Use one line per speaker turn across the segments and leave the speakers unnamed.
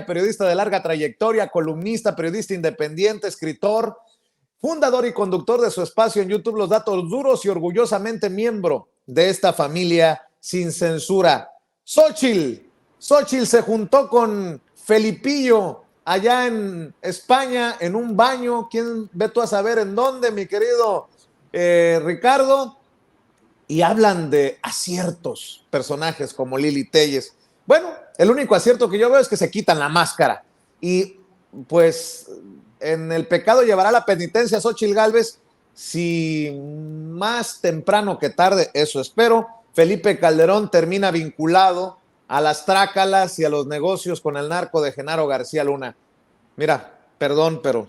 periodista de larga trayectoria, columnista, periodista independiente, escritor, fundador y conductor de su espacio en YouTube Los Datos Duros y orgullosamente miembro de esta familia sin censura. Xóchitl se juntó con Felipillo allá en España en un baño. ¿Quién ve tú a saber en dónde, mi querido Ricardo? Y hablan de aciertos, personajes como Lili Téllez. Bueno, el único acierto que yo veo es que se quitan la máscara. Y pues en el pecado llevará la penitencia Xóchitl Gálvez, si más temprano que tarde, eso espero. Felipe Calderón termina vinculado a las trácalas y a los negocios con el narco de Genaro García Luna. Mira, perdón, pero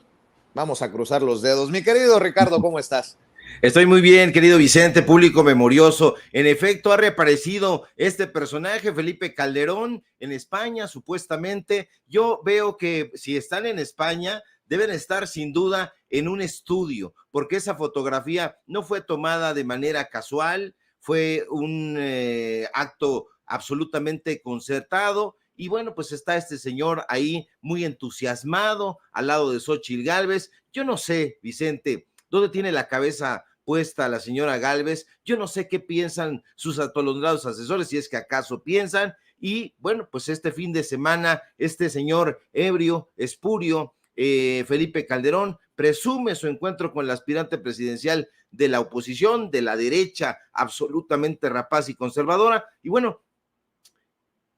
vamos a cruzar los dedos. Mi querido Ricardo, ¿cómo estás?
Estoy muy bien, querido Vicente, público memorioso. En efecto, ha reaparecido este personaje, Felipe Calderón, en España, supuestamente. Yo veo que si están en España, deben estar sin duda en un estudio, porque esa fotografía no fue tomada de manera casual, fue un acto absolutamente concertado. Y bueno, pues está este señor ahí muy entusiasmado al lado de Xóchitl Gálvez. Yo no sé, Vicente, ¿dónde tiene la cabeza puesta la señora Gálvez? Yo no sé qué piensan sus atolondrados asesores, si es que acaso piensan. Y bueno, pues este fin de semana, este señor ebrio, espurio, Felipe Calderón, presume su encuentro con el aspirante presidencial de la oposición, de la derecha absolutamente rapaz y conservadora. Y bueno,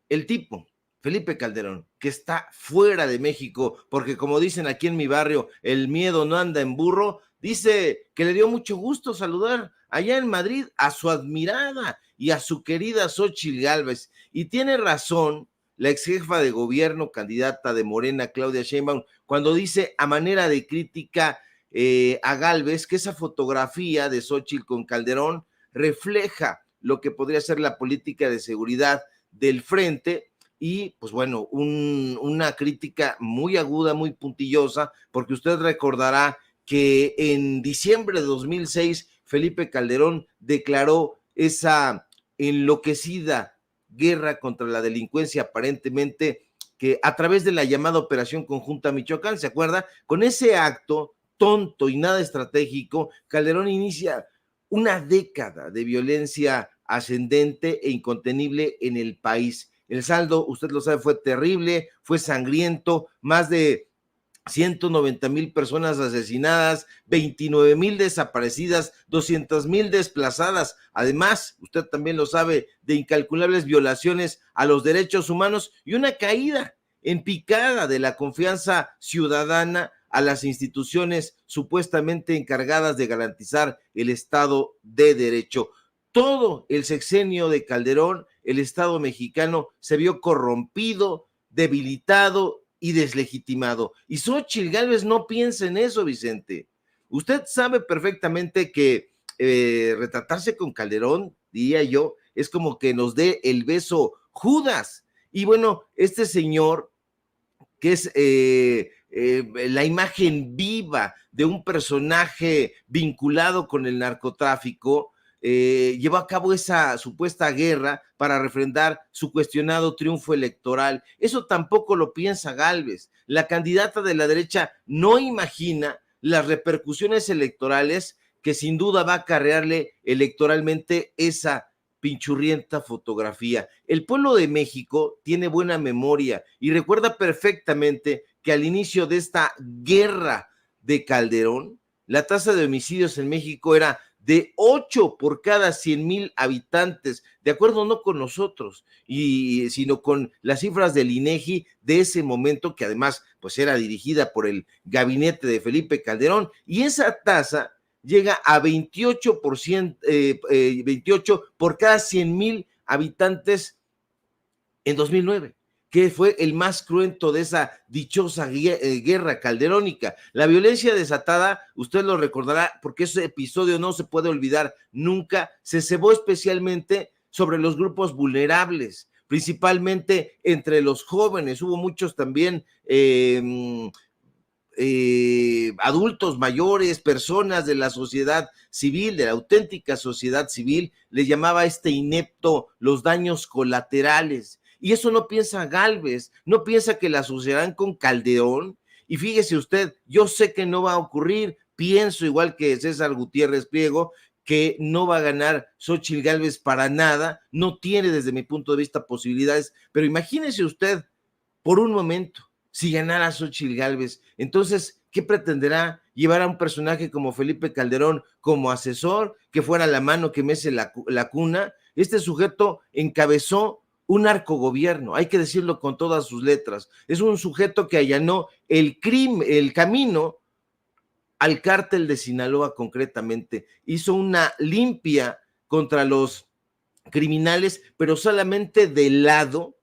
el tipo, Felipe Calderón, que está fuera de México, porque como dicen aquí en mi barrio, el miedo no anda en burro, dice que le dio mucho gusto saludar allá en Madrid a su admirada y a su querida Xóchitl Gálvez. Y tiene razón la ex jefa de gobierno, candidata de Morena, Claudia Sheinbaum, cuando dice a manera de crítica a Gálvez que esa fotografía de Xóchitl con Calderón refleja lo que podría ser la política de seguridad del frente. Y pues bueno, una crítica muy aguda, muy puntillosa, porque usted recordará que en diciembre de 2006 Felipe Calderón declaró esa enloquecida guerra contra la delincuencia, aparentemente que a través de la llamada Operación Conjunta Michoacán, ¿se acuerda? Con ese acto tonto y nada estratégico, Calderón inicia una década de violencia ascendente e incontenible en el país. El saldo, usted lo sabe, fue terrible, fue sangriento, más de 190,000 personas asesinadas, 29,000 desaparecidas, 200,000 desplazadas. Además, usted también lo sabe, de incalculables violaciones a los derechos humanos y una caída en picada de la confianza ciudadana a las instituciones supuestamente encargadas de garantizar el Estado de Derecho. Todo el sexenio de Calderón, el Estado mexicano se vio corrompido, debilitado y deslegitimado. Y Xóchitl Gálvez no piensa en eso, Vicente. Usted sabe perfectamente que retratarse con Calderón, diría yo, es como que nos dé el beso Judas. Y bueno, este señor, que es la imagen viva de un personaje vinculado con el narcotráfico, llevó a cabo esa supuesta guerra para refrendar su cuestionado triunfo electoral. Eso tampoco lo piensa Gálvez. La candidata de la derecha no imagina las repercusiones electorales que sin duda va a acarrearle electoralmente esa pinchurrienta fotografía. El pueblo de México tiene buena memoria y recuerda perfectamente que al inicio de esta guerra de Calderón, la tasa de homicidios en México era de 8 por cada 100,000 habitantes, de acuerdo no con nosotros, sino con las cifras del INEGI de ese momento, que además pues era dirigida por el gabinete de Felipe Calderón, y esa tasa llega a 28%, 28 por cada 100,000 habitantes en 2009, que fue el más cruento de esa dichosa guerra calderónica. La violencia desatada, usted lo recordará, porque ese episodio no se puede olvidar nunca, se cebó especialmente sobre los grupos vulnerables, principalmente entre los jóvenes. Hubo muchos también adultos mayores, personas de la sociedad civil, de la auténtica sociedad civil, le llamaba a este inepto los daños colaterales. Y eso no piensa Gálvez, no piensa que la asociarán con Calderón. Y fíjese usted, yo sé que no va a ocurrir, pienso igual que César Gutiérrez Priego, que no va a ganar Xóchitl Gálvez para nada, no tiene desde mi punto de vista posibilidades, pero imagínese usted por un momento, si ganara Xóchitl Gálvez, entonces, ¿qué pretenderá? ¿Llevar a un personaje como Felipe Calderón como asesor, que fuera la mano que mece la cuna? Este sujeto encabezó un narcogobierno, hay que decirlo con todas sus letras. Es un sujeto que allanó el camino al cártel de Sinaloa concretamente. Hizo una limpia contra los criminales, pero solamente del lado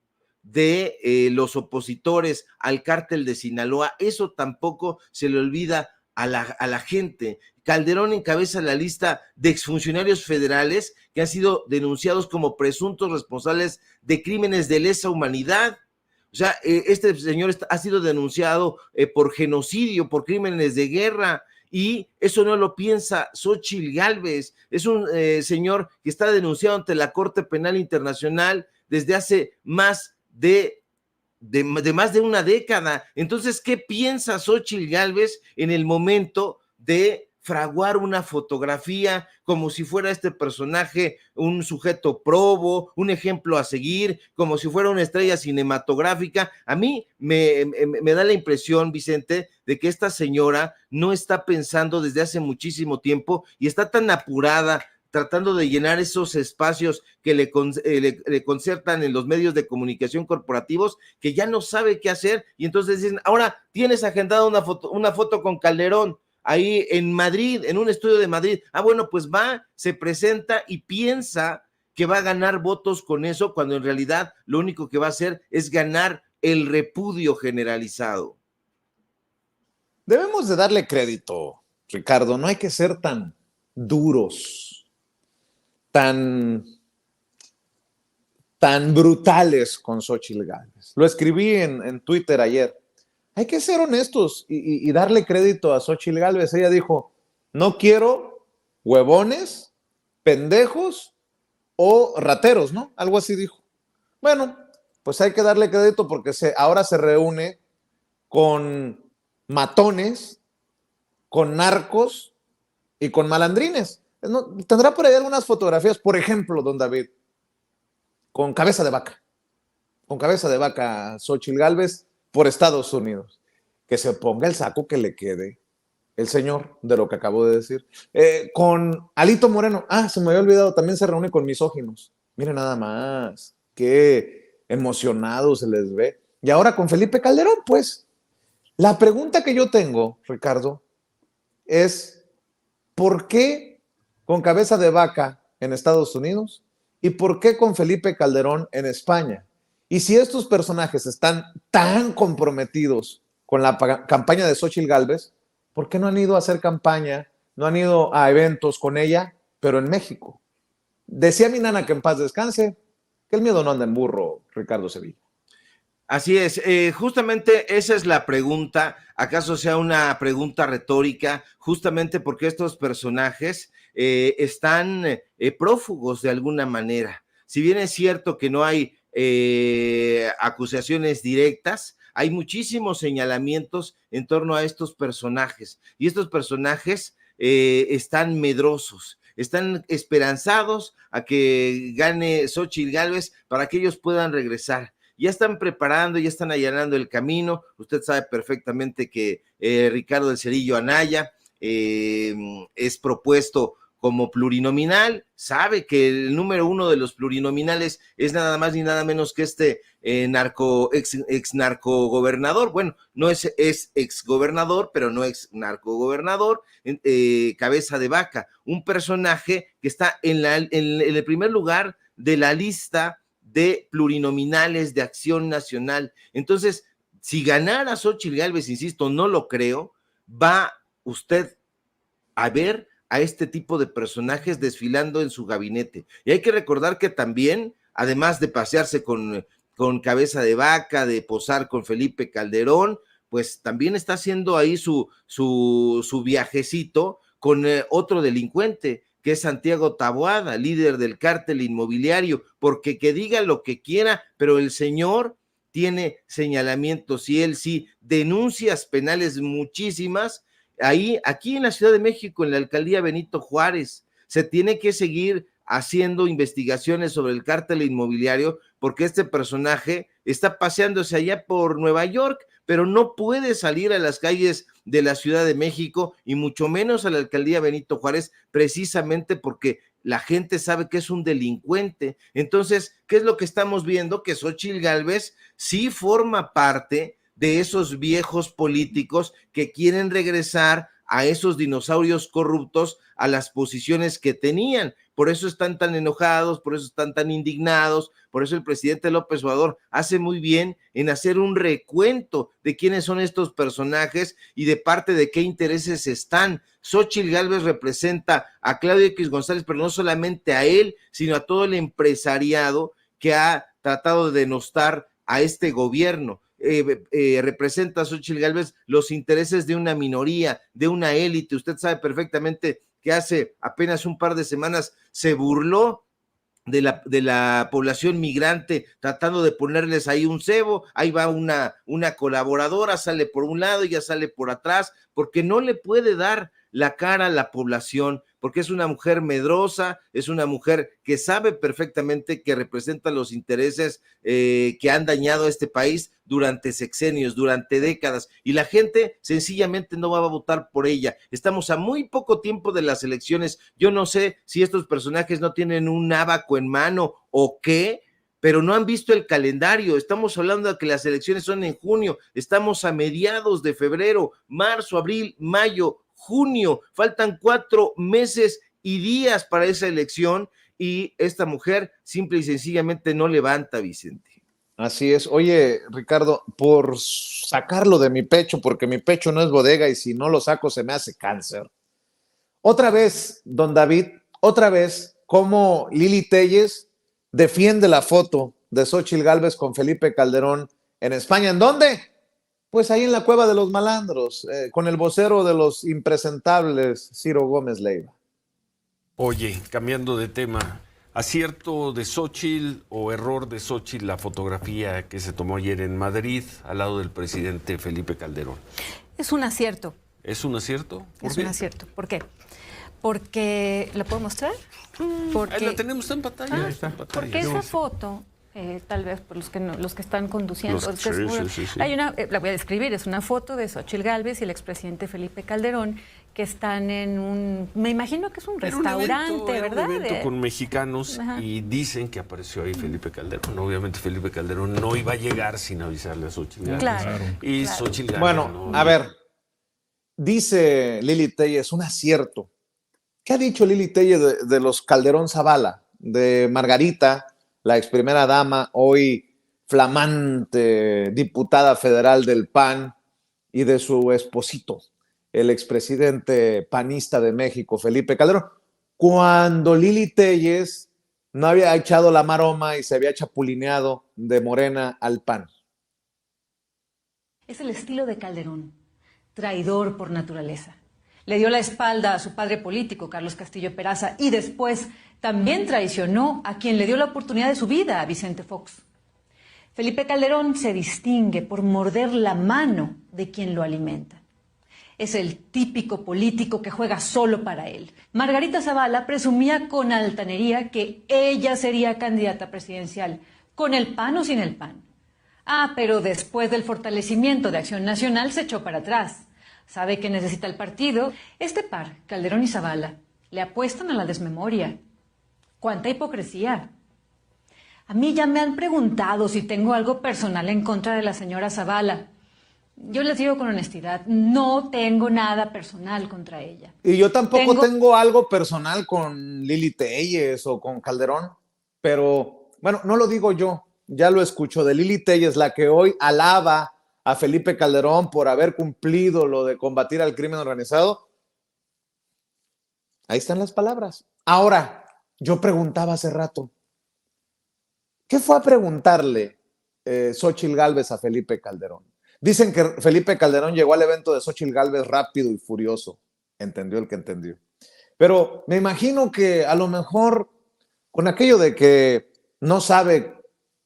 de los opositores al cártel de Sinaloa. Eso tampoco se le olvida a la gente. Calderón encabeza la lista de exfuncionarios federales que han sido denunciados como presuntos responsables de crímenes de lesa humanidad. O sea, este señor ha sido denunciado por genocidio, por crímenes de guerra, y eso no lo piensa Xóchitl Gálvez. Es un señor que está denunciado ante la Corte Penal Internacional desde hace más de más de una década. Entonces, ¿qué piensa Xóchitl Gálvez en el momento de fraguar una fotografía como si fuera este personaje un sujeto probo, un ejemplo a seguir, como si fuera una estrella cinematográfica? A mí me da la impresión, Vicente, de que esta señora no está pensando desde hace muchísimo tiempo y está tan apurada tratando de llenar esos espacios que le concertan en los medios de comunicación corporativos, que ya no sabe qué hacer, y entonces dicen, ahora tienes agendada una foto con Calderón, ahí en Madrid, en un estudio de Madrid. Bueno, pues va, se presenta y piensa que va a ganar votos con eso, cuando en realidad lo único que va a hacer es ganar el repudio generalizado.
Debemos de darle crédito, Ricardo, no hay que ser tan duros, tan brutales con Xóchitl Gálvez. Lo escribí en Twitter ayer. Hay que ser honestos y darle crédito a Xóchitl Gálvez. Ella dijo, no quiero huevones, pendejos o rateros, ¿no? Algo así dijo. Bueno, pues hay que darle crédito porque ahora se reúne con matones, con narcos y con malandrines. No, tendrá por ahí algunas fotografías, por ejemplo, don David, con cabeza de vaca Xóchitl Gálvez por Estados Unidos. Que se ponga el saco que le quede el señor de lo que acabo de decir. Con Alito Moreno, se me había olvidado, también se reúne con misóginos. Miren nada más, qué emocionados se les ve. Y ahora con Felipe Calderón, pues. La pregunta que yo tengo, Ricardo, es ¿por qué con cabeza de vaca en Estados Unidos y por qué con Felipe Calderón en España? Y si estos personajes están tan comprometidos con la campaña de Xóchitl Gálvez, ¿por qué no han ido a hacer campaña, no han ido a eventos con ella, pero en México? Decía mi nana que en paz descanse, que el miedo no anda en burro, Ricardo Sevilla.
Así es, justamente esa es la pregunta. ¿Acaso sea una pregunta retórica? Justamente porque estos personajes están prófugos de alguna manera. Si bien es cierto que no hay acusaciones directas, hay muchísimos señalamientos en torno a estos personajes, y estos personajes están medrosos, están esperanzados a que gane Xóchitl Gálvez para que ellos puedan regresar. Ya están preparando, ya están allanando el camino. Usted sabe perfectamente que Ricardo del Cerillo Anaya es propuesto como plurinominal, sabe que el número uno de los plurinominales es nada más ni nada menos que este ex narcogobernador. Bueno, no es ex gobernador, pero no ex narcogobernador, cabeza de vaca, un personaje que está en el primer lugar de la lista de plurinominales de Acción Nacional. Entonces, si ganara Xóchitl Gálvez, insisto, no lo creo, va usted a ver a este tipo de personajes desfilando en su gabinete. Y hay que recordar que también, además de pasearse con cabeza de vaca, de posar con Felipe Calderón, pues también está haciendo ahí su viajecito con otro delincuente, que es Santiago Taboada, líder del cártel inmobiliario, porque que diga lo que quiera, pero el señor tiene señalamientos y él sí, denuncias penales muchísimas. Ahí, aquí en la Ciudad de México, en la alcaldía Benito Juárez, se tiene que seguir haciendo investigaciones sobre el cártel inmobiliario, porque este personaje está paseándose allá por Nueva York, pero no puede salir a las calles de la Ciudad de México y mucho menos a la alcaldía Benito Juárez, precisamente porque la gente sabe que es un delincuente. Entonces, ¿qué es lo que estamos viendo? Que Xóchitl Gálvez sí forma parte de esos viejos políticos que quieren regresar a esos dinosaurios corruptos a las posiciones que tenían. Por eso están tan enojados, por eso están tan indignados, por eso el presidente López Obrador hace muy bien en hacer un recuento de quiénes son estos personajes y de parte de qué intereses están. Xóchitl Gálvez representa a Claudio X González, pero no solamente a él, sino a todo el empresariado que ha tratado de denostar a este gobierno. Representa a Xóchitl Gálvez los intereses de una minoría, de una élite. Usted sabe perfectamente que hace apenas un par de semanas se burló de la población migrante, tratando de ponerles ahí un cebo. Ahí va una colaboradora, sale por un lado y ya sale por atrás, porque no le puede dar la cara a la población, porque es una mujer medrosa, es una mujer que sabe perfectamente que representa los intereses que han dañado a este país durante sexenios, durante décadas, y la gente sencillamente no va a votar por ella. Estamos a muy poco tiempo de las elecciones. Yo no sé si estos personajes no tienen un abaco en mano o qué, pero no han visto el calendario. Estamos hablando de que las elecciones son en junio, estamos a mediados de febrero, marzo, abril, mayo, junio, faltan 4 meses y días para esa elección y esta mujer simple y sencillamente no levanta, Vicente.
Así es. Oye, Ricardo, por sacarlo de mi pecho, porque mi pecho no es bodega y si no lo saco se me hace cáncer. Otra vez, don David, otra vez, cómo Lili Téllez defiende la foto de Xóchitl Gálvez con Felipe Calderón en España. ¿En dónde? Pues ahí en la Cueva de los Malandros, con el vocero de los impresentables, Ciro Gómez Leiva.
Oye, cambiando de tema, ¿acierto de Xóchitl o error de Xóchitl la fotografía que se tomó ayer en Madrid al lado del presidente Felipe Calderón?
Es un acierto.
¿Es un acierto?
Es un acierto. ¿Por qué? Porque, ¿la puedo mostrar? Porque,
ahí la tenemos en pantalla.
Porque esa foto, tal vez por los que están conduciendo,
sí.
Hay una, la voy a describir, es una foto de Xóchitl Gálvez y el expresidente Felipe Calderón que están en un, me imagino que es un restaurante, ¿verdad?
Un evento con mexicanos. Ajá. Y dicen que apareció ahí Felipe Calderón. Obviamente Felipe Calderón no iba a llegar sin avisarle a Xóchitl Gálvez.
Claro.
Y Xóchitl Gálvez.
Bueno, a ver, dice Lili Téllez, un acierto. ¿Qué ha dicho Lili Téllez de los Calderón Zavala, de Margarita, la ex primera dama, hoy flamante diputada federal del PAN, y de su esposito, el expresidente panista de México, Felipe Calderón, cuando Lili Téllez no había echado la maroma y se había chapulineado de Morena al PAN?
Es el estilo de Calderón, traidor por naturaleza. Le dio la espalda a su padre político, Carlos Castillo Peraza, y después también traicionó a quien le dio la oportunidad de su vida, a Vicente Fox. Felipe Calderón se distingue por morder la mano de quien lo alimenta. Es el típico político que juega solo para él. Margarita Zavala presumía con altanería que ella sería candidata presidencial, con el PAN o sin el PAN. Pero después del fortalecimiento de Acción Nacional se echó para atrás. Sabe que necesita el partido. Este par, Calderón y Zavala, le apuestan a la desmemoria. ¡Cuánta hipocresía! A mí ya me han preguntado si tengo algo personal en contra de la señora Zavala. Yo les digo con honestidad, no tengo nada personal contra ella.
Y yo tampoco tengo algo personal con Lili Téllez o con Calderón, pero bueno, no lo digo yo, ya lo escucho de Lili Téllez, la que hoy alaba a Felipe Calderón por haber cumplido lo de combatir al crimen organizado. Ahí están las palabras. Ahora, yo preguntaba hace rato, ¿qué fue a preguntarle Xóchitl Gálvez a Felipe Calderón? Dicen que Felipe Calderón llegó al evento de Xóchitl Gálvez rápido y furioso. Entendió el que entendió. Pero me imagino que a lo mejor con aquello de que no sabe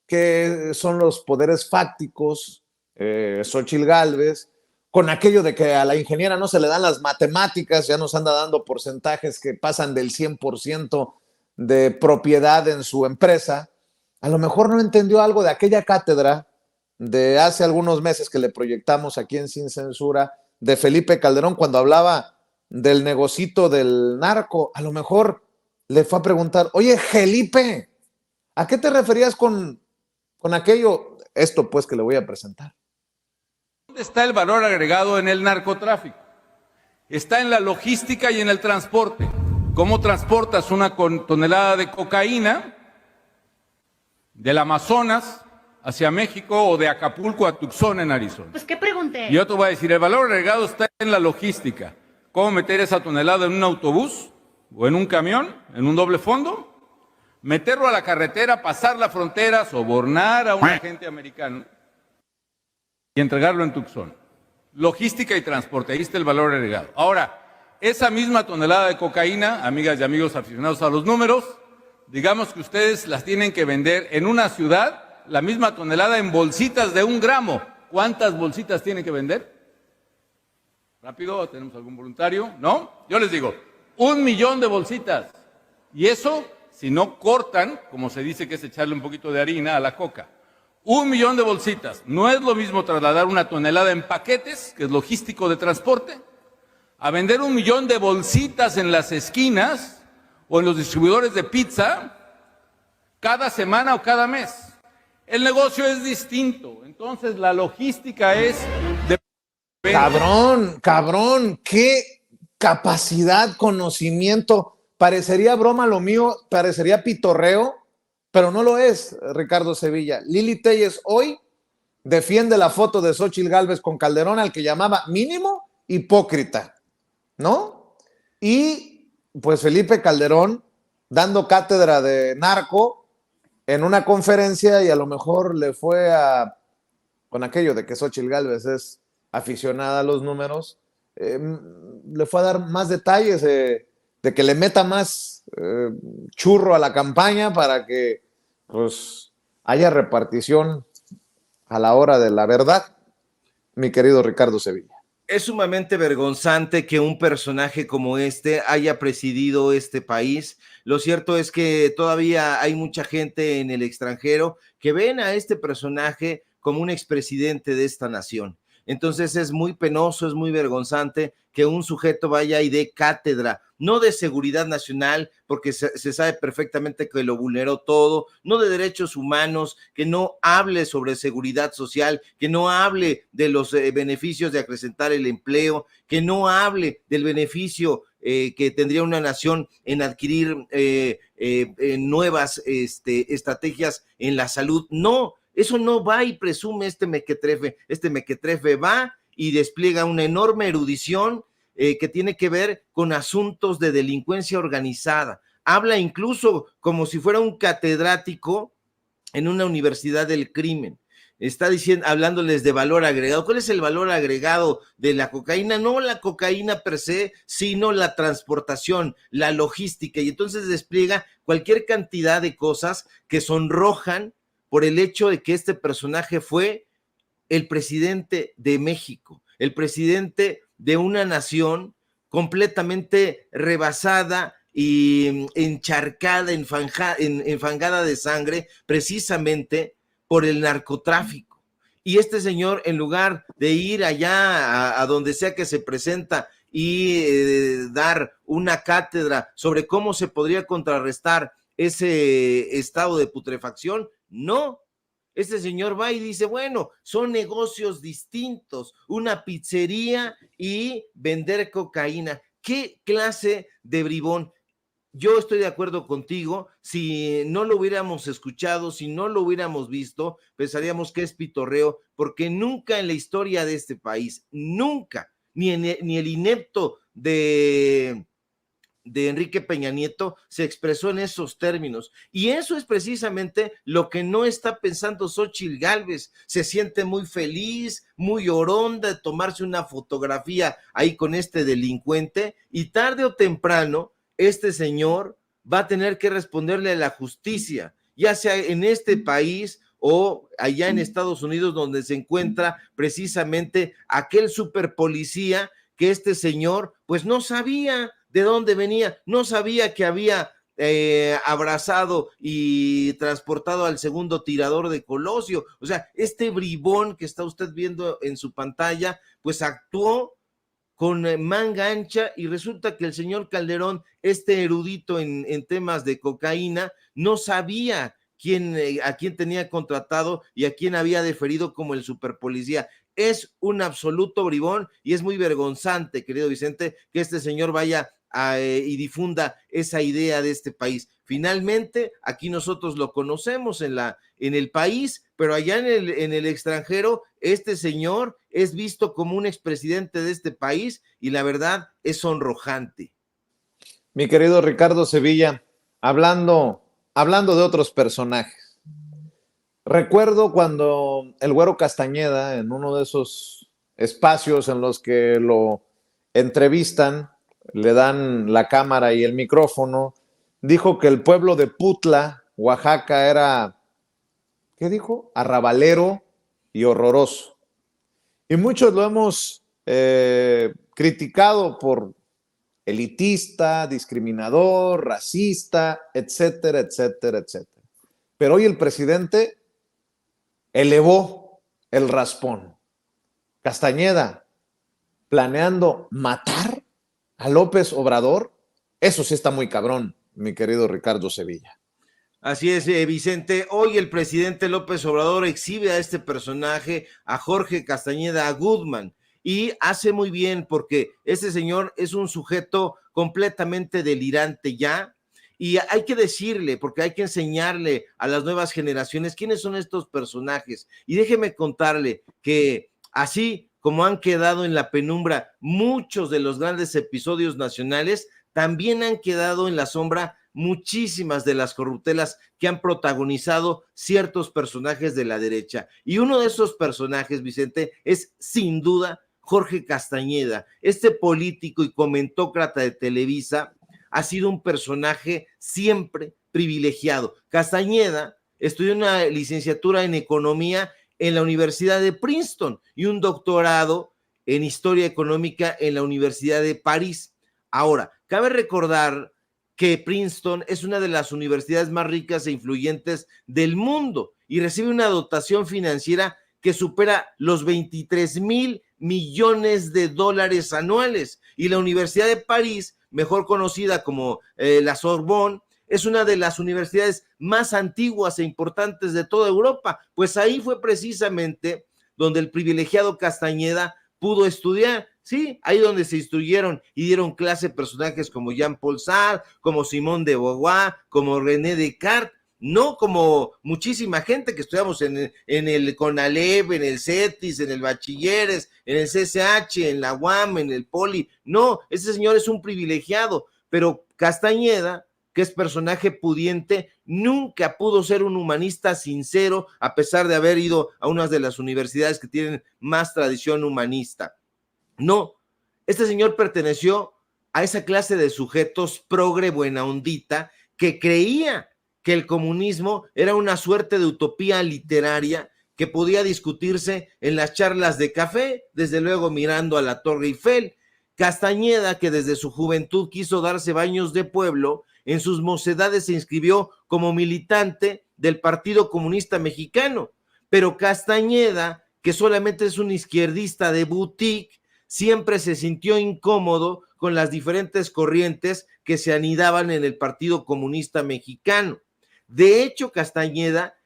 qué son los poderes fácticos, Xóchitl Gálvez, con aquello de que a la ingeniera no se le dan las matemáticas, ya nos anda dando porcentajes que pasan del 100% de propiedad en su empresa, a lo mejor no entendió algo de aquella cátedra de hace algunos meses que le proyectamos aquí en Sin Censura, de Felipe Calderón, cuando hablaba del negocito del narco. A lo mejor le fue a preguntar, oye, Felipe, ¿a qué te referías con aquello? Esto pues que le voy a presentar.
¿Dónde está el valor agregado en el narcotráfico? Está en la logística y en el transporte. ¿Cómo transportas una tonelada de cocaína del Amazonas hacia México o de Acapulco a Tucson en Arizona?
Pues, ¿qué pregunté?
Y yo te voy a decir, el valor agregado está en la logística. ¿Cómo meter esa tonelada en un autobús o en un camión, en un doble fondo? Meterlo a la carretera, pasar la frontera, sobornar a un agente americano y entregarlo en Tucson. Logística y transporte, ahí está el valor agregado. Ahora, esa misma tonelada de cocaína, amigas y amigos aficionados a los números, digamos que ustedes las tienen que vender en una ciudad, la misma tonelada en bolsitas de 1 gramo. ¿Cuántas bolsitas tienen que vender? Rápido, ¿tenemos algún voluntario? ¿No? Yo les digo, 1 millón de bolsitas. Y eso, si no cortan, como se dice que es echarle un poquito de harina a la coca, 1 millón de bolsitas. No es lo mismo trasladar una tonelada en paquetes, que es logístico de transporte, a vender 1 millón de bolsitas en las esquinas o en los distribuidores de pizza cada semana o cada mes. El negocio es distinto. Entonces la logística es de...
Cabrón, qué capacidad, conocimiento. Parecería broma lo mío, parecería pitorreo, pero no lo es, Ricardo Sevilla. Lili Téllez hoy defiende la foto de Xóchitl Gálvez con Calderón, al que llamaba mínimo hipócrita, ¿no? Y pues Felipe Calderón dando cátedra de narco en una conferencia, y a lo mejor le fue con aquello de que Xóchitl Gálvez es aficionada a los números, le fue a dar más detalles de que le meta más churro a la campaña para que pues haya repartición a la hora de la verdad, mi querido Ricardo Sevilla.
Es sumamente vergonzante que un personaje como este haya presidido este país. Lo cierto es que todavía hay mucha gente en el extranjero que ven a este personaje como un expresidente de esta nación. Entonces es muy penoso, es muy vergonzante que un sujeto vaya y dé cátedra, no de seguridad nacional, porque se sabe perfectamente que lo vulneró todo, no de derechos humanos, que no hable sobre seguridad social, que no hable de los beneficios de acrecentar el empleo, que no hable del beneficio que tendría una nación en adquirir nuevas estrategias en la salud. No, eso no va y presume este mequetrefe va y despliega una enorme erudición que tiene que ver con asuntos de delincuencia organizada. Habla incluso como si fuera un catedrático en una universidad del crimen. Está hablándoles de valor agregado. ¿Cuál es el valor agregado de la cocaína? No la cocaína per se, sino la transportación, la logística. Y entonces despliega cualquier cantidad de cosas que sonrojan por el hecho de que este personaje fue el presidente de México, el presidente de una nación completamente rebasada y encharcada, enfangada de sangre, precisamente por el narcotráfico. Y este señor, en lugar de ir allá a donde sea que se presenta y dar una cátedra sobre cómo se podría contrarrestar ese estado de putrefacción, no. Este señor va y dice, bueno, son negocios distintos, una pizzería y vender cocaína. ¿Qué clase de bribón? Yo estoy de acuerdo contigo, si no lo hubiéramos escuchado, si no lo hubiéramos visto, pensaríamos que es pitorreo, porque nunca en la historia de este país, nunca, ni el inepto de Enrique Peña Nieto se expresó en esos términos, y eso es precisamente lo que no está pensando Xóchitl Gálvez. Se siente muy feliz, muy oronda de tomarse una fotografía ahí con este delincuente, y tarde o temprano este señor va a tener que responderle a la justicia, ya sea en este país o allá en Estados Unidos, donde se encuentra precisamente aquel superpolicía que este señor pues no sabía de dónde venía, no sabía que había abrazado y transportado al segundo tirador de Colosio. O sea, este bribón que está usted viendo en su pantalla, pues actuó con manga ancha, y resulta que el señor Calderón, este erudito en temas de cocaína, no sabía a quién tenía contratado y a quién había deferido como el superpolicía. Es un absoluto bribón y es muy vergonzante, querido Vicente, que este señor vaya y difunda esa idea de este país. Finalmente, aquí nosotros lo conocemos en el país, pero allá en el extranjero, este señor es visto como un expresidente de este país y la verdad es sonrojante.
Mi querido Ricardo Sevilla, hablando de otros personajes. Recuerdo cuando el Güero Castañeda, en uno de esos espacios en los que lo entrevistan, le dan la cámara y el micrófono, dijo que el pueblo de Putla, Oaxaca, era, ¿qué dijo? Arrabalero y horroroso. Y muchos lo hemos criticado por elitista, discriminador, racista, etcétera, etcétera, etcétera. Pero hoy el presidente elevó el raspón. Castañeda, planeando matar a López Obrador, eso sí está muy cabrón, mi querido Ricardo Sevilla.
Así es, Vicente. Hoy el presidente López Obrador exhibe a este personaje, a Jorge Castañeda Goodman, y hace muy bien porque este señor es un sujeto completamente delirante ya, y hay que decirle, porque hay que enseñarle a las nuevas generaciones quiénes son estos personajes. Y déjeme contarle que así como han quedado en la penumbra muchos de los grandes episodios nacionales, también han quedado en la sombra muchísimas de las corruptelas que han protagonizado ciertos personajes de la derecha. Y uno de esos personajes, Vicente, es sin duda Jorge Castañeda. Este político y comentócrata de Televisa ha sido un personaje siempre privilegiado. Castañeda estudió una licenciatura en economía en la Universidad de Princeton y un doctorado en historia económica en la Universidad de París. Ahora, cabe recordar que Princeton es una de las universidades más ricas e influyentes del mundo y recibe una dotación financiera que supera los 23,000 millones de dólares anuales. Y la Universidad de París, mejor conocida como la Sorbonne, es una de las universidades más antiguas e importantes de toda Europa. Pues ahí fue precisamente donde el privilegiado Castañeda pudo estudiar. Sí, ahí donde se instruyeron y dieron clase personajes como Jean-Paul Sartre, como Simone de Beauvoir, como René Descartes, no como muchísima gente que estudiamos en el CONALEP, en el CETIS, en el Bachilleres, en el CCH, en la UAM, en el Poli. No, ese señor es un privilegiado, pero Castañeda, que es personaje pudiente, nunca pudo ser un humanista sincero, a pesar de haber ido a una de las universidades que tienen más tradición humanista. No, este señor perteneció a esa clase de sujetos progre buena ondita que creía que el comunismo era una suerte de utopía literaria que podía discutirse en las charlas de café, desde luego mirando a la Torre Eiffel. Castañeda, que desde su juventud quiso darse baños de pueblo, en sus mocedades se inscribió como militante del Partido Comunista Mexicano, pero Castañeda, que solamente es un izquierdista de boutique, siempre se sintió incómodo con las diferentes corrientes que se anidaban en el Partido Comunista Mexicano. De hecho, Castañeda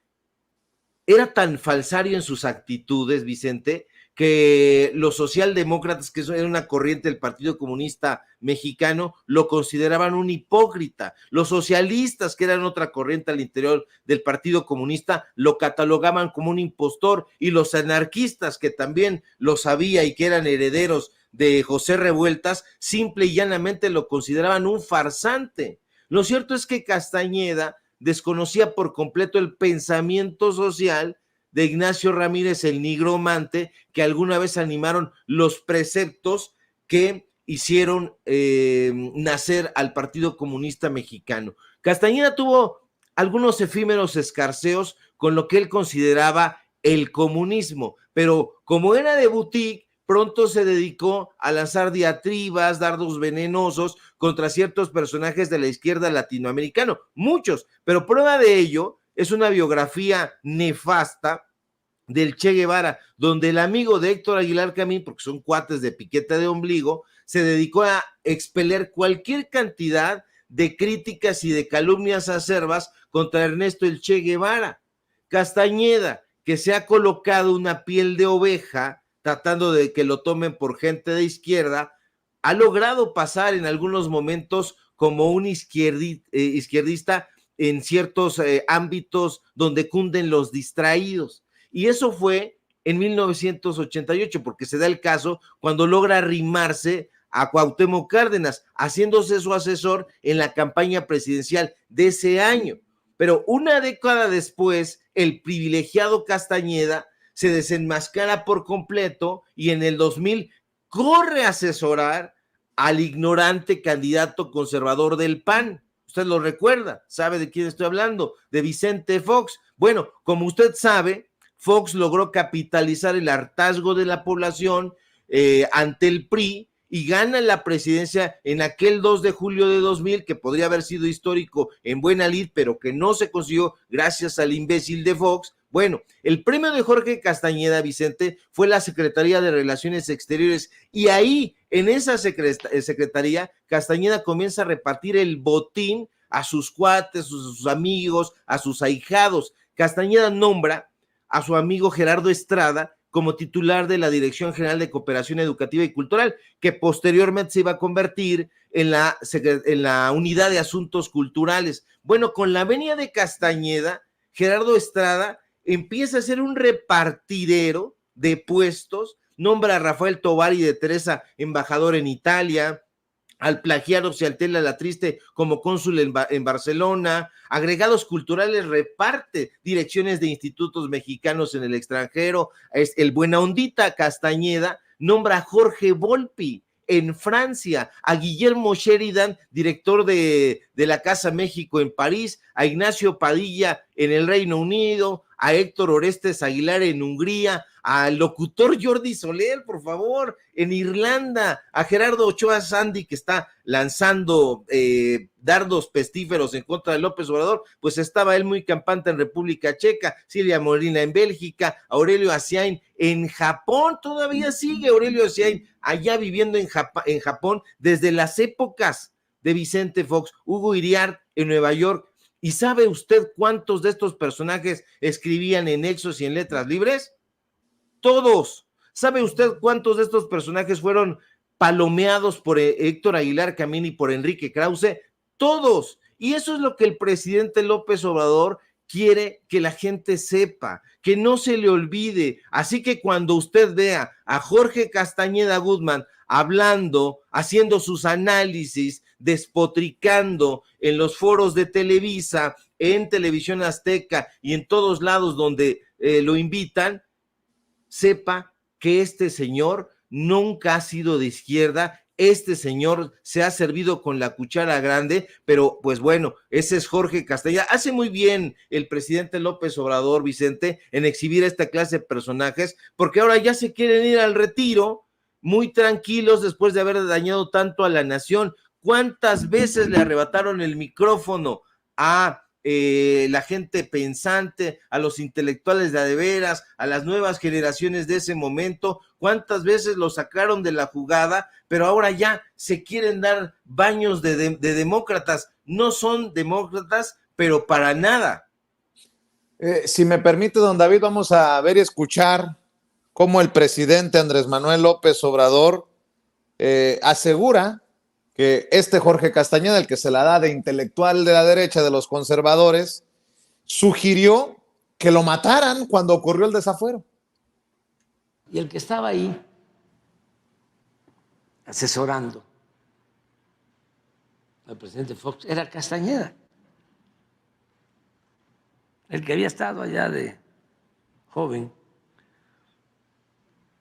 era tan falsario en sus actitudes, Vicente, que los socialdemócratas, que era una corriente del Partido Comunista Mexicano, lo consideraban un hipócrita. Los socialistas, que eran otra corriente al interior del Partido Comunista, lo catalogaban como un impostor, y los anarquistas, que también lo sabía y que eran herederos de José Revueltas, simple y llanamente lo consideraban un farsante. Lo cierto es que Castañeda desconocía por completo el pensamiento social de Ignacio Ramírez, el nigromante, que alguna vez animaron los preceptos que hicieron nacer al Partido Comunista Mexicano. Castañeda tuvo algunos efímeros escarceos con lo que él consideraba el comunismo, pero como era de boutique, pronto se dedicó a lanzar diatribas, dardos venenosos contra ciertos personajes de la izquierda latinoamericana, muchos, pero prueba de ello es una biografía nefasta del Che Guevara, donde el amigo de Héctor Aguilar Camín, porque son cuates de piqueta de ombligo, se dedicó a expeler cualquier cantidad de críticas y de calumnias acerbas contra Ernesto el Che Guevara. Castañeda, que se ha colocado una piel de oveja, tratando de que lo tomen por gente de izquierda, ha logrado pasar en algunos momentos como un izquierdista en ciertos ámbitos donde cunden los distraídos. Y eso fue en 1988, porque se da el caso cuando logra arrimarse a Cuauhtémoc Cárdenas, haciéndose su asesor en la campaña presidencial de ese año. Pero una década después, el privilegiado Castañeda se desenmascara por completo y en el 2000 corre a asesorar al ignorante candidato conservador del PAN. Usted lo recuerda, sabe de quién estoy hablando, de Vicente Fox. Bueno, como usted sabe, Fox logró capitalizar el hartazgo de la población ante el PRI y gana la presidencia en aquel 2 de julio de 2000, que podría haber sido histórico en buena lid, pero que no se consiguió gracias al imbécil de Fox. Bueno, el premio de Jorge Castañeda, Vicente, fue la Secretaría de Relaciones Exteriores, y ahí, en esa secretaría, Castañeda comienza a repartir el botín a sus cuates, a sus amigos, a sus ahijados. Castañeda nombra a su amigo Gerardo Estrada como titular de la Dirección General de Cooperación Educativa y Cultural, que posteriormente se iba a convertir en la Unidad de Asuntos Culturales. Bueno, con la venia de Castañeda, Gerardo Estrada empieza a ser un repartidero de puestos, nombra a Rafael Tovar y de Teresa embajador en Italia, al plagiar Cialtela la Triste como cónsul en Barcelona, agregados culturales, reparte direcciones de institutos mexicanos en el extranjero. El buena ondita Castañeda nombra a Jorge Volpi en Francia, a Guillermo Sheridan, director de la Casa México en París, a Ignacio Padilla en el Reino Unido, a Héctor Orestes Aguilar en Hungría, al locutor Jordi Soler, por favor, en Irlanda, a Gerardo Ochoa Sandy, que está lanzando dardos pestíferos en contra de López Obrador, pues estaba él muy campante en República Checa, Silvia Molina en Bélgica, Aurelio Asiain en Japón, todavía sigue Aurelio Asiain allá viviendo en Japón desde las épocas de Vicente Fox, Hugo Iriart en Nueva York. ¿Y sabe usted cuántos de estos personajes escribían en Hechos y en Letras Libres? Todos. ¿Sabe usted cuántos de estos personajes fueron palomeados por Héctor Aguilar Camín y por Enrique Krause? Todos. Y eso es lo que el presidente López Obrador quiere que la gente sepa, que no se le olvide. Así que cuando usted vea a Jorge Castañeda Guzmán hablando, haciendo sus análisis, despotricando en los foros de Televisa, en Televisión Azteca y en todos lados donde lo invitan, sepa que este señor nunca ha sido de izquierda, este señor se ha servido con la cuchara grande, pero pues bueno, ese es Jorge Castañeda. Hace muy bien el presidente López Obrador, Vicente, en exhibir esta clase de personajes, porque ahora ya se quieren ir al retiro, muy tranquilos después de haber dañado tanto a la nación. ¿Cuántas veces le arrebataron el micrófono a la gente pensante, a los intelectuales de veras, a las nuevas generaciones de ese momento? ¿Cuántas veces lo sacaron de la jugada? Pero ahora ya se quieren dar baños de demócratas. No son demócratas, pero para nada.
Si me permite, don David, vamos a ver y escuchar cómo el presidente Andrés Manuel López Obrador asegura que este Jorge Castañeda, el que se la da de intelectual de la derecha, de los conservadores, sugirió que lo mataran cuando ocurrió el desafuero.
Y el que estaba ahí asesorando al presidente Fox era Castañeda, el que había estado allá de joven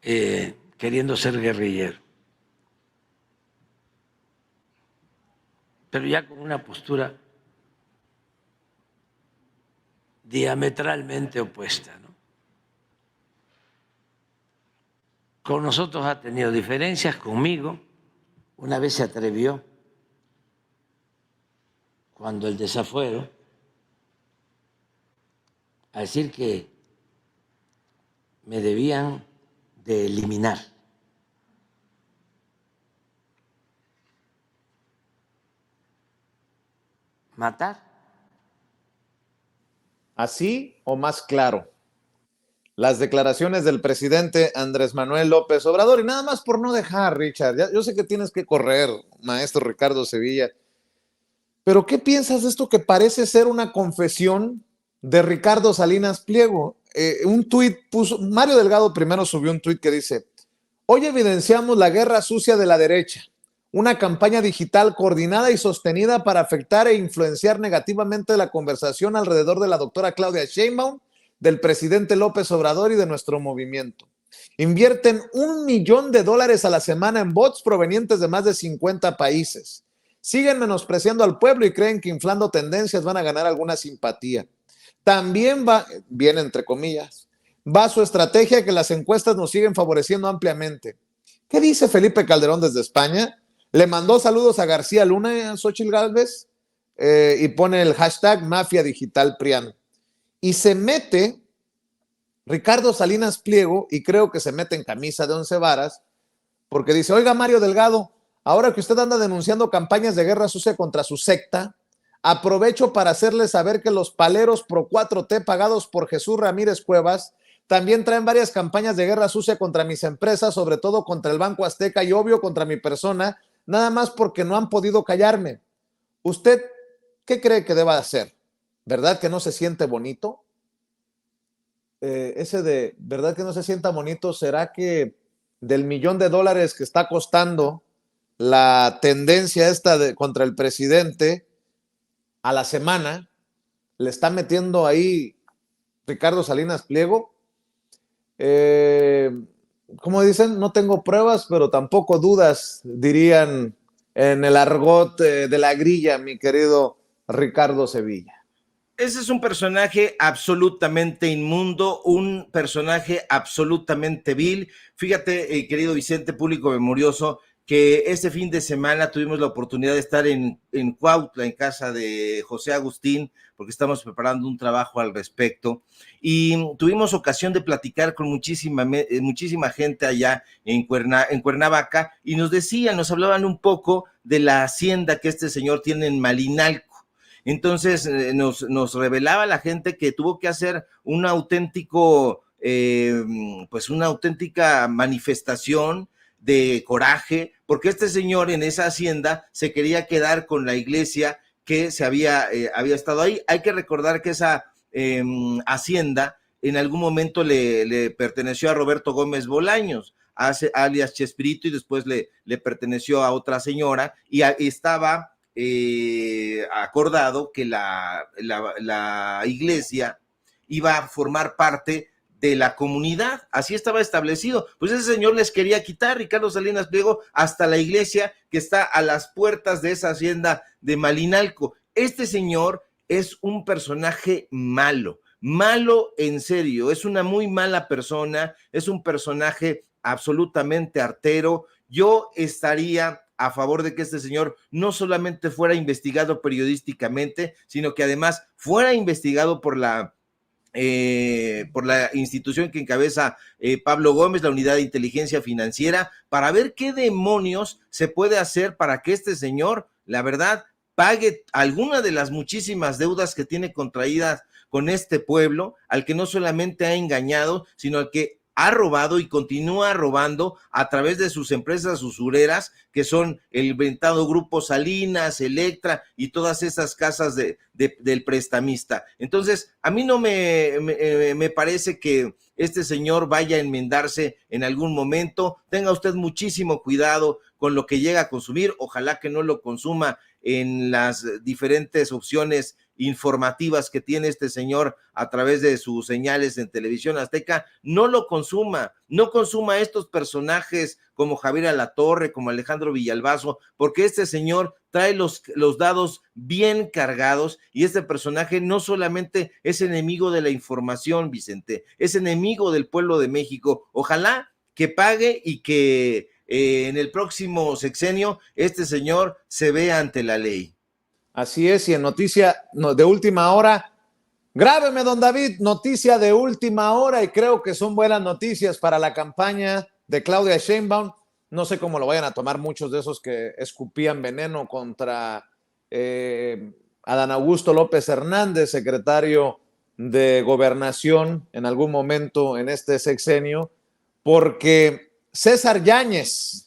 queriendo ser guerrillero. pero ya con una postura diametralmente opuesta, ¿no? Con nosotros ha tenido diferencias, conmigo una vez se atrevió, cuando el desafuero, a decir que me debían de eliminar. Matar.
¿Así o más claro? Las declaraciones del presidente Andrés Manuel López Obrador. Y nada más por no dejar, Richard, yo sé que tienes que correr, maestro Ricardo Sevilla, pero ¿qué piensas de esto que parece ser una confesión de Ricardo Salinas Pliego? Un tuit puso, Mario Delgado primero subió un tuit que dice: hoy evidenciamos la guerra sucia de la derecha, una campaña digital coordinada y sostenida para afectar e influenciar negativamente la conversación alrededor de la doctora Claudia Sheinbaum, del presidente López Obrador y de nuestro movimiento. Invierten $1 millón a la semana en bots provenientes de más de 50 países. Siguen menospreciando al pueblo y creen que inflando tendencias van a ganar alguna simpatía. También va, bien entre comillas, va su estrategia que las encuestas nos siguen favoreciendo ampliamente. ¿Qué dice Felipe Calderón desde España? Le mandó saludos a García Luna y a Xóchitl Gálvez y pone el hashtag Mafia Digital Prián. Y se mete Ricardo Salinas Pliego, y creo que se mete en camisa de 11 varas, porque dice: oiga, Mario Delgado, ahora que usted anda denunciando campañas de guerra sucia contra su secta, aprovecho para hacerle saber que los paleros pro 4T pagados por Jesús Ramírez Cuevas también traen varias campañas de guerra sucia contra mis empresas, sobre todo contra el Banco Azteca y obvio contra mi persona, nada más porque no han podido callarme. ¿Usted qué cree que deba hacer? ¿Verdad que no se siente bonito? Ese de ¿verdad que no se sienta bonito? ¿Será que del $1 millón que está costando la tendencia esta contra el presidente a la semana, le está metiendo ahí Ricardo Salinas Pliego? Como dicen, no tengo pruebas, pero tampoco dudas, dirían en el argot de la grilla, mi querido Ricardo Sevilla.
Ese es un personaje absolutamente inmundo, un personaje absolutamente vil. Fíjate, querido Vicente, público memorioso, que este fin de semana tuvimos la oportunidad de estar en Cuautla, en casa de José Agustín, porque estamos preparando un trabajo al respecto, y tuvimos ocasión de platicar con muchísima gente allá en Cuernavaca, y nos hablaban un poco de la hacienda que este señor tiene en Malinalco. Entonces nos revelaba la gente que tuvo que hacer un auténtico, pues una auténtica manifestación de coraje, porque este señor en esa hacienda se quería quedar con la iglesia que se había estado ahí. Hay que recordar que esa hacienda en algún momento le perteneció a Roberto Gómez Bolaños, alias Chespirito, y después le perteneció a otra señora, y estaba acordado que la iglesia iba a formar parte de la comunidad, así estaba establecido. Pues ese señor les quería quitar, Ricardo Salinas Pliego, hasta la iglesia que está a las puertas de esa hacienda de Malinalco. Este señor es un personaje malo en serio, es una muy mala persona, es un personaje absolutamente artero. Yo estaría a favor de que este señor no solamente fuera investigado periodísticamente, sino que además fuera investigado por la institución que encabeza Pablo Gómez, la Unidad de Inteligencia Financiera, para ver qué demonios se puede hacer para que este señor, la verdad, pague alguna de las muchísimas deudas que tiene contraídas con este pueblo, al que no solamente ha engañado, sino al que ha robado y continúa robando a través de sus empresas usureras, que son el inventado Grupo Salinas, Electra y todas esas casas del prestamista. Entonces, a mí no me parece que este señor vaya a enmendarse en algún momento. Tenga usted muchísimo cuidado con lo que llega a consumir. Ojalá que no lo consuma en las diferentes opciones informativas que tiene este señor a través de sus señales en Televisión Azteca, no lo consuma, no consuma estos personajes como Javier Alatorre, como Alejandro Villalbazo, porque este señor trae los dados bien cargados y este personaje no solamente es enemigo de la información, Vicente, es enemigo del pueblo de México. Ojalá que pague y que en el próximo sexenio este señor se vea ante la ley.
Así es, y en noticia de última hora, grábeme, don David, noticia de última hora, y creo que son buenas noticias para la campaña de Claudia Sheinbaum. No sé cómo lo vayan a tomar muchos de esos que escupían veneno contra Adán Augusto López Hernández, secretario de Gobernación en algún momento en este sexenio, porque César Yáñez,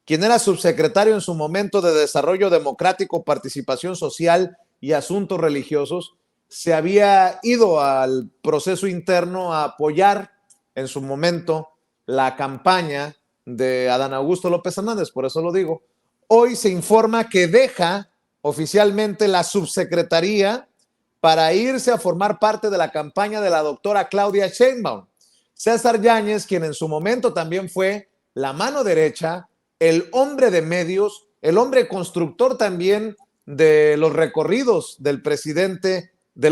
quien era subsecretario en su momento de Desarrollo Democrático, Participación Social y Asuntos Religiosos, se había ido al proceso interno a apoyar en su momento la campaña de Adán Augusto López Hernández, por eso lo digo. Hoy se informa que deja oficialmente la subsecretaría para irse a formar parte de la campaña de la doctora Claudia Sheinbaum. César Yáñez, quien en su momento también fue la mano derecha, el hombre de medios, el hombre constructor también de los recorridos del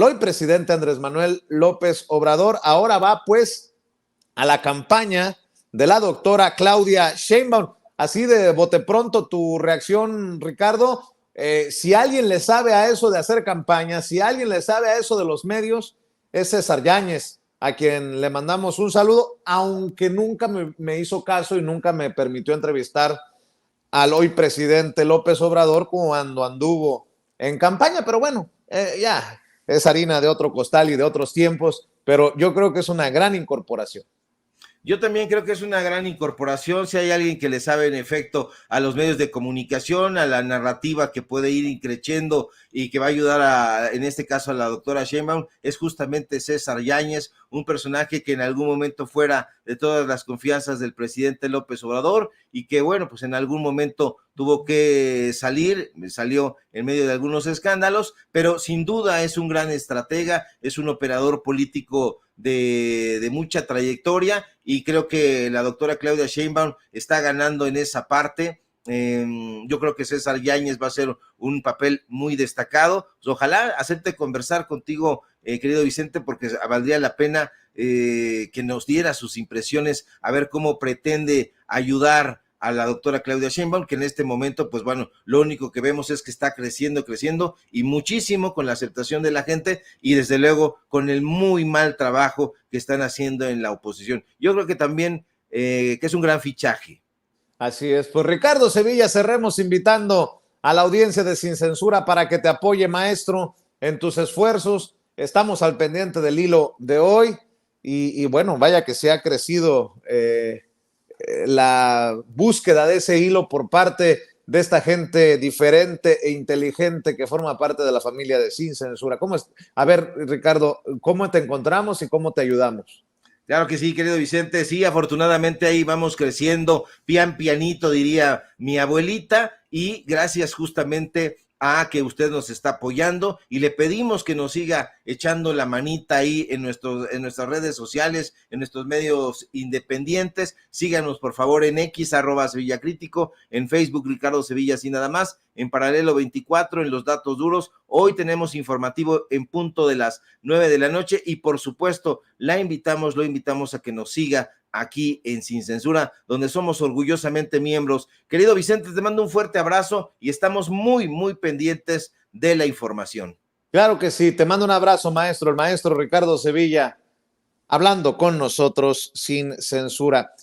hoy presidente Andrés Manuel López Obrador, ahora va pues a la campaña de la doctora Claudia Sheinbaum. Así de bote pronto tu reacción, Ricardo. Si alguien le sabe a eso de hacer campaña, si alguien le sabe a eso de los medios, es César Yáñez, a quien le mandamos un saludo, aunque nunca me hizo caso y nunca me permitió entrevistar al hoy presidente López Obrador cuando anduvo en campaña, pero bueno, ya es harina de otro costal y de otros tiempos, pero yo creo que es una gran incorporación.
Yo también creo que es una gran incorporación. Si hay alguien que le sabe en efecto a los medios de comunicación, a la narrativa que puede ir creciendo y que va a ayudar en este caso a la doctora Sheinbaum, es justamente César Yáñez, un personaje que en algún momento fuera de todas las confianzas del presidente López Obrador y que bueno, pues en algún momento tuvo que salió en medio de algunos escándalos, pero sin duda es un gran estratega, es un operador político de mucha trayectoria y creo que la doctora Claudia Sheinbaum está ganando en esa parte. Yo creo que César Yáñez va a hacer un papel muy destacado. Pues ojalá acepte conversar contigo, querido Vicente, porque valdría la pena que nos diera sus impresiones, a ver cómo pretende ayudar a la doctora Claudia Sheinbaum, que en este momento, pues bueno, lo único que vemos es que está creciendo y muchísimo con la aceptación de la gente y desde luego con el muy mal trabajo que están haciendo en la oposición. Yo creo que también que es un gran fichaje.
Así es, pues Ricardo Sevilla, cerremos invitando a la audiencia de Sin Censura para que te apoye, maestro, en tus esfuerzos. Estamos al pendiente del hilo de hoy y bueno, vaya que se ha crecido la búsqueda de ese hilo por parte de esta gente diferente e inteligente que forma parte de la familia de Sin Censura. A ver, Ricardo, ¿cómo te encontramos y cómo te ayudamos?
Claro que sí, querido Vicente, sí, afortunadamente ahí vamos creciendo, pianito, diría mi abuelita, y gracias justamente a que usted nos está apoyando y le pedimos que nos siga echando la manita ahí en nuestras redes sociales, en nuestros medios independientes. Síganos por favor en X, @SevillaCrítico, en Facebook Ricardo Sevilla así nada más, en Paralelo 24, en Los Datos Duros. Hoy tenemos informativo en punto de las 9 de la noche y por supuesto lo invitamos a que nos siga aquí en Sin Censura, donde somos orgullosamente miembros. Querido Vicente, te mando un fuerte abrazo y estamos muy, muy pendientes de la información.
Claro que sí, te mando un abrazo, maestro, el maestro Ricardo Sevilla, hablando con nosotros sin censura.